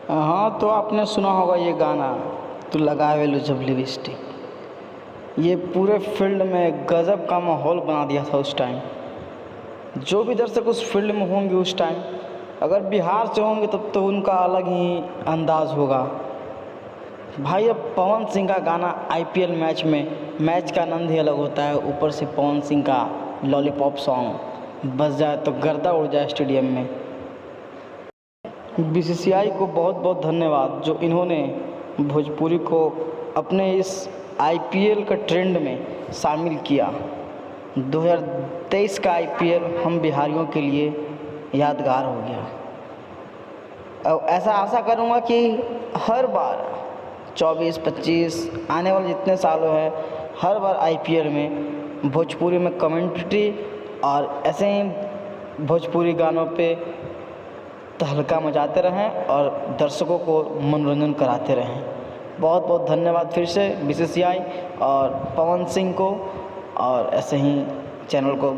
हाँ, तो आपने सुना होगा ये गाना, तू लगावे लो जब लिपस्टिक। ये पूरे फील्ड में गज़ब का माहौल बना दिया था उस टाइम। जो भी दर्शक उस फील्ड में होंगे उस टाइम, अगर बिहार से होंगे तब तो उनका अलग ही अंदाज़ होगा। भाई अब पवन सिंह का गाना आईपीएल मैच में, मैच का आनंद ही अलग होता है। ऊपर से पवन सिंह का लॉलीपॉप सॉन्ग बज जाए तो गर्दा उड़ जाए स्टेडियम में। बीसीसीआई को बहुत बहुत धन्यवाद जो इन्होंने भोजपुरी को अपने इस आईपीएल का ट्रेंड में शामिल किया। 2023 का आईपीएल हम बिहारियों के लिए यादगार हो गया। और ऐसा आशा करूँगा कि हर बार 24-25 आने वाले जितने सालों हैं, हर बार आईपीएल में भोजपुरी में कमेंट्री और ऐसे ही भोजपुरी गानों पे तहलका मचाते रहें और दर्शकों को मनोरंजन कराते रहें। बहुत बहुत धन्यवाद फिर से बीसीसीआई और पवन सिंह को, और ऐसे ही चैनल को